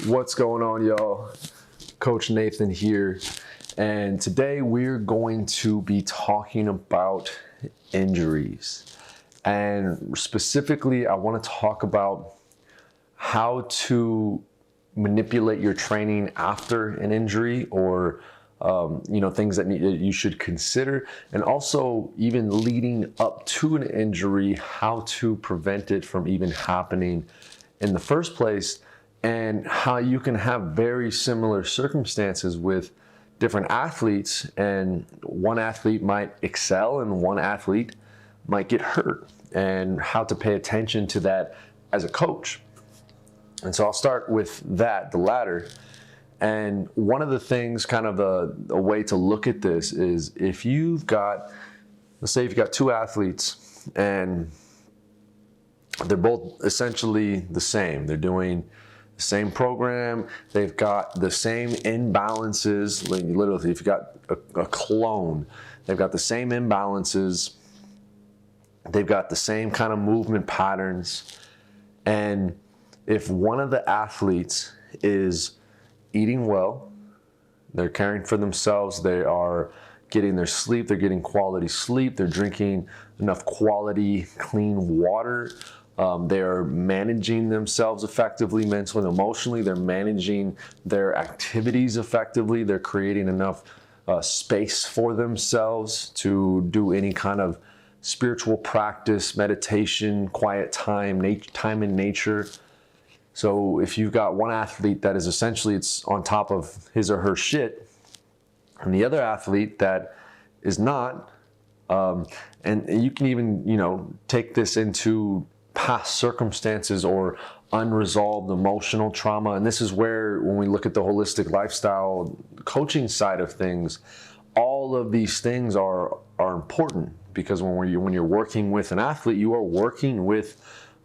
What's going on, y'all? Coach Nathan here, and today we're going to be talking about injuries. And specifically, I want to talk about how to manipulate your training after an injury, or things that you should consider, and also even leading up to an injury, how to prevent it from even happening in the first place, and how you can have very similar circumstances with different athletes, and one athlete might excel and one athlete might get hurt, and how to pay attention to that as a coach. And so I'll start with that, the latter. And one of the things, kind of a way to look at this is, if you've got, let's say you've got two athletes and they're both essentially the same. They're doing the same program. They've got the same imbalances. Literally, if you've got a clone, they've got the same imbalances. They've got the same kind of movement patterns. And if one of the athletes is eating well, they're caring for themselves, they are getting their sleep, they're getting quality sleep, they're drinking enough quality, clean water, they're managing themselves effectively, mentally and emotionally, they're managing their activities effectively, they're creating enough space for themselves to do any kind of spiritual practice, meditation, quiet time, time in nature. So if you've got one athlete that is essentially, it's on top of his or her shit, and the other athlete that is not, and you can even, take this into past circumstances or unresolved emotional trauma. And this is where, when we look at the holistic lifestyle coaching side of things, all of these things are important, because when you're working with an athlete, you are working with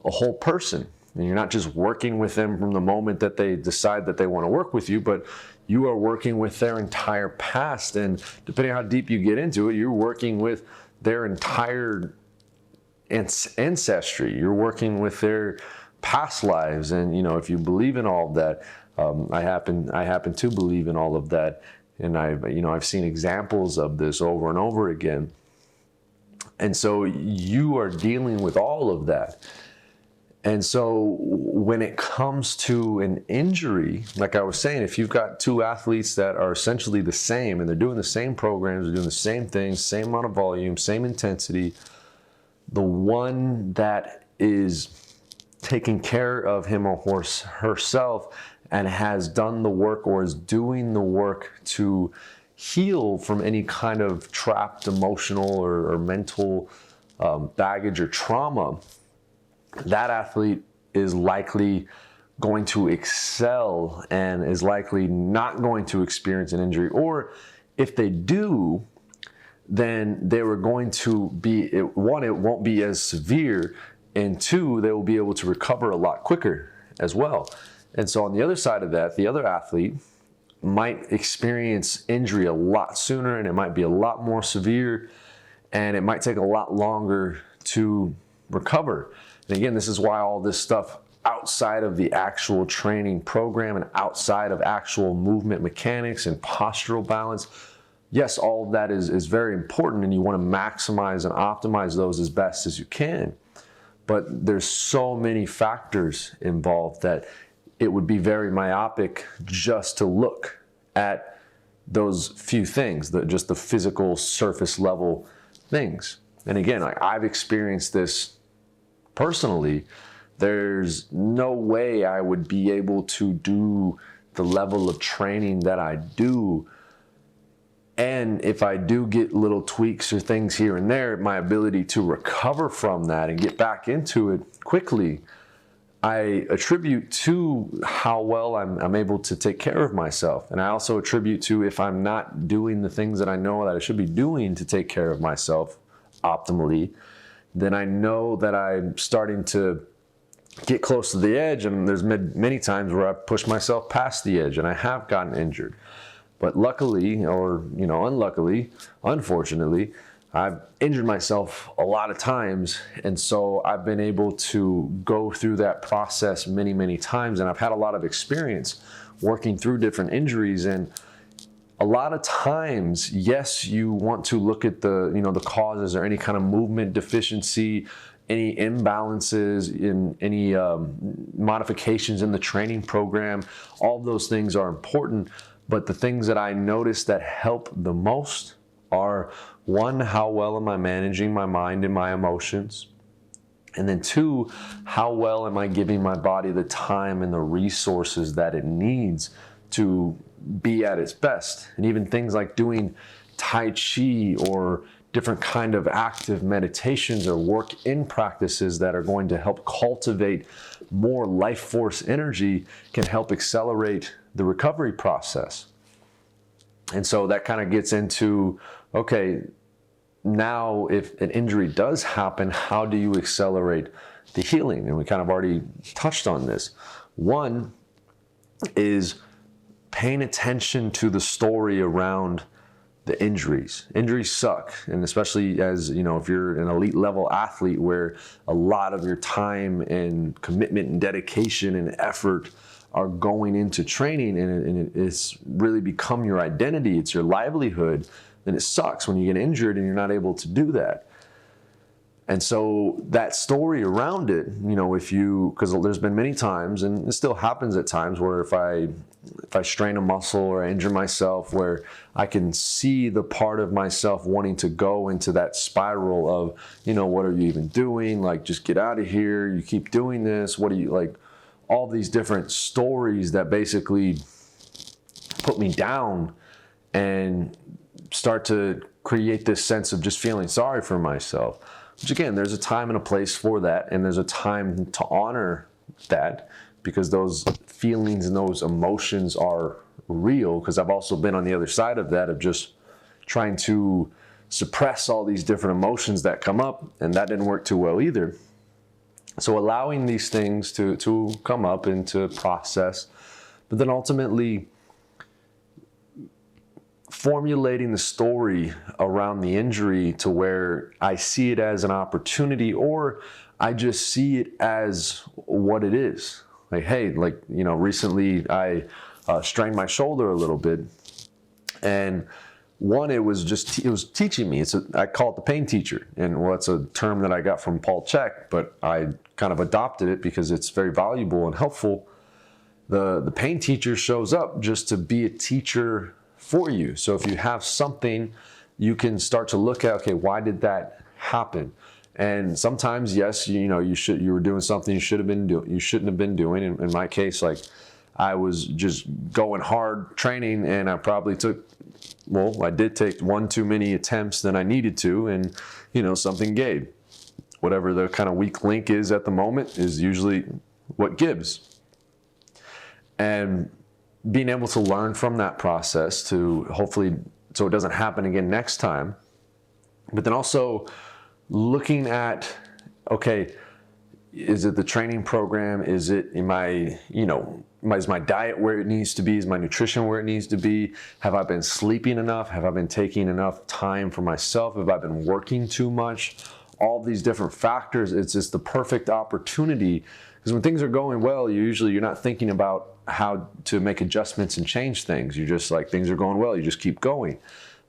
a whole person. And you're not just working with them from the moment that they decide that they want to work with you, but you are working with their entire past. And depending on how deep you get into it, you're working with their entire ancestry. You're working with their past lives. And, if you believe in all of that, I happen to believe in all of that. And I've seen examples of this over and over again. And so you are dealing with all of that. And so when it comes to an injury, like I was saying, if you've got two athletes that are essentially the same, and they're doing the same programs, they're doing the same things, same amount of volume, same intensity, the one that is taking care of him or herself and has done the work, or is doing the work to heal from any kind of trapped emotional or mental baggage or trauma, that athlete is likely going to excel and is likely not going to experience an injury. Or if they do, then they were going to be, one, it won't be as severe, and two, they will be able to recover a lot quicker as well. And so on the other side of that, the other athlete might experience injury a lot sooner, and it might be a lot more severe, and it might take a lot longer to recover. And again, this is why all this stuff outside of the actual training program and outside of actual movement mechanics and postural balance, yes, all of that is very important, and you want to maximize and optimize those as best as you can. But there's so many factors involved that it would be very myopic just to look at those few things, just the physical surface level things. And again, I've experienced this personally. There's no way I would be able to do the level of training that I do. And if I do get little tweaks or things here and there, my ability to recover from that and get back into it quickly, I attribute to how well I'm able to take care of myself. And I also attribute to, if I'm not doing the things that I know that I should be doing to take care of myself optimally, then I know that I'm starting to get close to the edge. And there's many times where I've pushed myself past the edge and I have gotten injured. But luckily, or unluckily, unfortunately, I've injured myself a lot of times, and so I've been able to go through that process many, many times, and I've had a lot of experience working through different injuries. And a lot of times, yes, you want to look at the causes or any kind of movement deficiency, any imbalances in any modifications in the training program. All of those things are important, but the things that I notice that help the most are, one, how well am I managing my mind and my emotions? And then two, how well am I giving my body the time and the resources that it needs to be at its best? And even things like doing Tai Chi or different kind of active meditations or work-in practices that are going to help cultivate more life force energy can help accelerate the recovery process. And so that kind of gets into, okay, now if an injury does happen, how do you accelerate the healing? And we kind of already touched on this. One is paying attention to the story around the injuries. Injuries suck, and especially as if you're an elite level athlete where a lot of your time and commitment and dedication and effort are going into training, and it's really become your identity, it's your livelihood, then it sucks when you get injured and you're not able to do that. And so that story around it, because there's been many times, and it still happens at times, where if I strain a muscle or I injure myself, where I can see the part of myself wanting to go into that spiral of, what are you even doing? Like, just get out of here. You keep doing this. What are you, like, all these different stories that basically put me down and start to create this sense of just feeling sorry for myself. Which, again, there's a time and a place for that, and there's a time to honor that, because those feelings and those emotions are real. Because I've also been on the other side of that, of just trying to suppress all these different emotions that come up, and that didn't work too well either. So allowing these things to come up and to process, but then ultimately formulating the story around the injury to where I see it as an opportunity, or I just see it as what it is. Like, hey, recently I strained my shoulder a little bit, and one, it was teaching me. I call it the pain teacher, and it's a term that I got from Paul Chek, but I kind of adopted it because it's very valuable and helpful. The pain teacher shows up just to be a teacher for you. So if you have something, you can start to look at, okay, why did that happen? And sometimes, yes, you were doing something you shouldn't have been doing. In my case, I was just going hard training, and I probably I did take one too many attempts than I needed to, and something gave. Whatever the kind of weak link is at the moment is usually what gives. And being able to learn from that process to hopefully, so it doesn't happen again next time. But then also looking at, okay, is it the training program? Is my diet where it needs to be? Is my nutrition where it needs to be? Have I been sleeping enough? Have I been taking enough time for myself? Have I been working too much? All these different factors, it's just the perfect opportunity. Because when things are going well, you're not thinking about how to make adjustments and change things. You're just like, things are going well, you just keep going.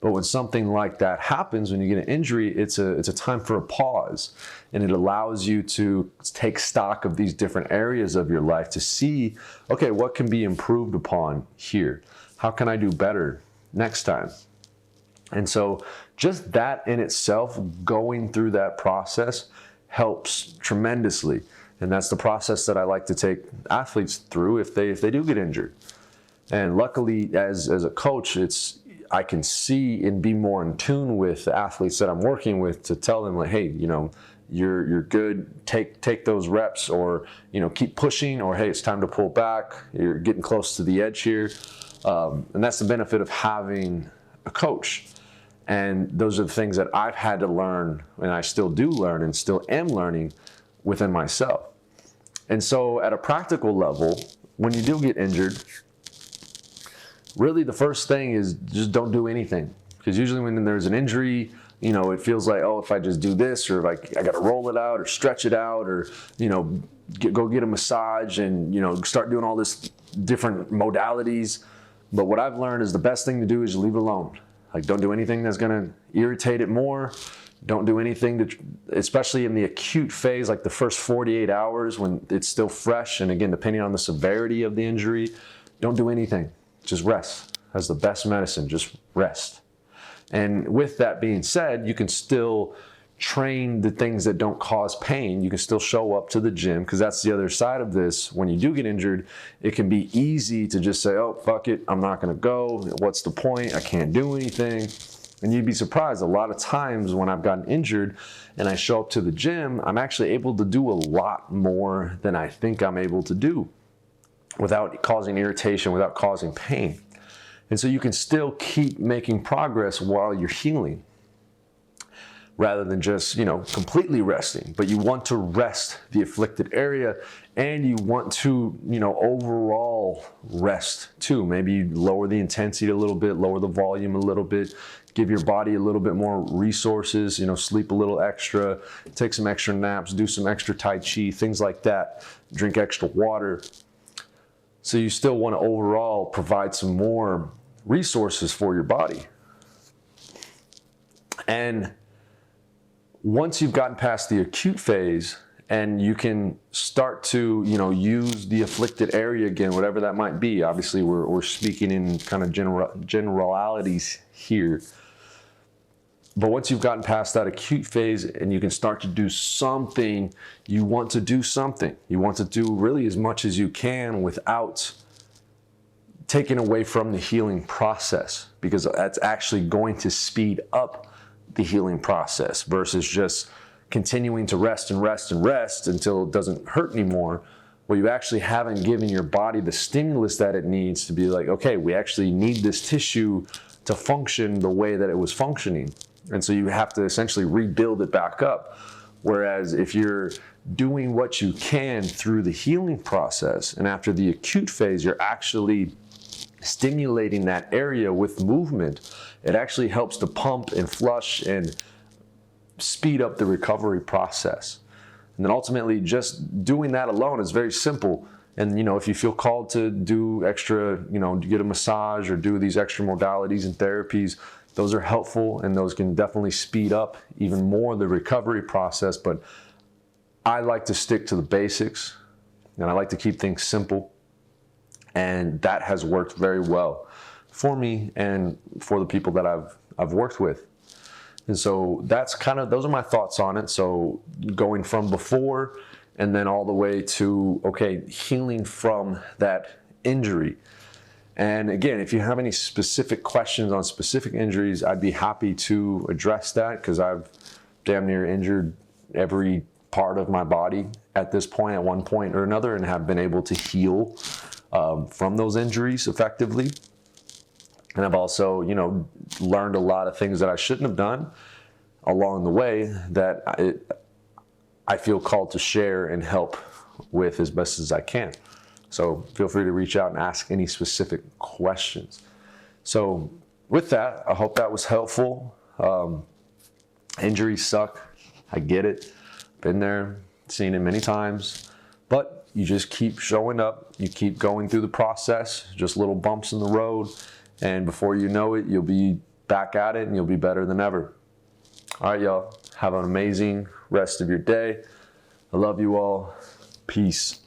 But when something like that happens, when you get an injury, it's a time for a pause, and it allows you to take stock of these different areas of your life to see, okay, what can be improved upon here? How can I do better next time? And so just that in itself, going through that process, helps tremendously. And that's the process that I like to take athletes through if they do get injured. And luckily, as a coach, I can see and be more in tune with the athletes that I'm working with to tell them, like, hey, you're good. Take those reps, or keep pushing, or hey, it's time to pull back. You're getting close to the edge here, and that's the benefit of having a coach. And those are the things that I've had to learn, and I still do learn, and still am learning within myself. And so at a practical level, when you do get injured, really the first thing is just don't do anything. Because usually when there's an injury, it feels like, oh, if I just do this, or like I got to roll it out or stretch it out, or, go get a massage and, start doing all this different modalities. But what I've learned is the best thing to do is leave it alone. Like, don't do anything that's going to irritate it more. Don't do anything especially in the acute phase, like the first 48 hours when it's still fresh. And again, depending on the severity of the injury, don't do anything. Just rest. That's the best medicine. Just rest. And with that being said, you can still train the things that don't cause pain. You can still show up to the gym, because that's the other side of this. When you do get injured, it can be easy to just say, oh, fuck it, I'm not going to go. What's the point? I can't do anything. And you'd be surprised, a lot of times when I've gotten injured and I show up to the gym, I'm actually able to do a lot more than I think I'm able to do without causing irritation, without causing pain. And so you can still keep making progress while you're healing, rather than just, completely resting. But you want to rest the afflicted area, and you want to, overall rest too. Maybe you lower the intensity a little bit, lower the volume a little bit, give your body a little bit more resources, sleep a little extra, take some extra naps, do some extra Tai Chi, things like that, drink extra water. So you still want to overall provide some more resources for your body. And once you've gotten past the acute phase and you can start to, use the afflicted area again, whatever that might be. Obviously, we're speaking in kind of generalities here. But once you've gotten past that acute phase and you can start to do something, you want to do something. You want to do really as much as you can without taking away from the healing process, because that's actually going to speed up the healing process versus just continuing to rest and rest and rest until it doesn't hurt anymore. Well, you actually haven't given your body the stimulus that it needs to be like, okay, we actually need this tissue to function the way that it was functioning. And so you have to essentially rebuild it back up. Whereas if you're doing what you can through the healing process, and after the acute phase, you're actually stimulating that area with movement, it actually helps to pump and flush and speed up the recovery process. And then ultimately, just doing that alone is very simple. And, if you feel called to do extra, get a massage or do these extra modalities and therapies, those are helpful, and those can definitely speed up even more the recovery process. But I like to stick to the basics, and I like to keep things simple. And that has worked very well for me and for the people that I've worked with. And so those are my thoughts on it. So going from before and then all the way to, okay, healing from that injury. And again, if you have any specific questions on specific injuries, I'd be happy to address that, because I've damn near injured every part of my body at this point, at one point or another, and have been able to heal from those injuries effectively. And I've also, learned a lot of things that I shouldn't have done along the way that I feel called to share and help with as best as I can. So feel free to reach out and ask any specific questions. So with that, I hope that was helpful. Injuries suck. I get it. Been there, seen it many times. But you just keep showing up. You keep going through the process, just little bumps in the road. And before you know it, you'll be back at it and you'll be better than ever. All right, y'all. Have an amazing rest of your day. I love you all. Peace.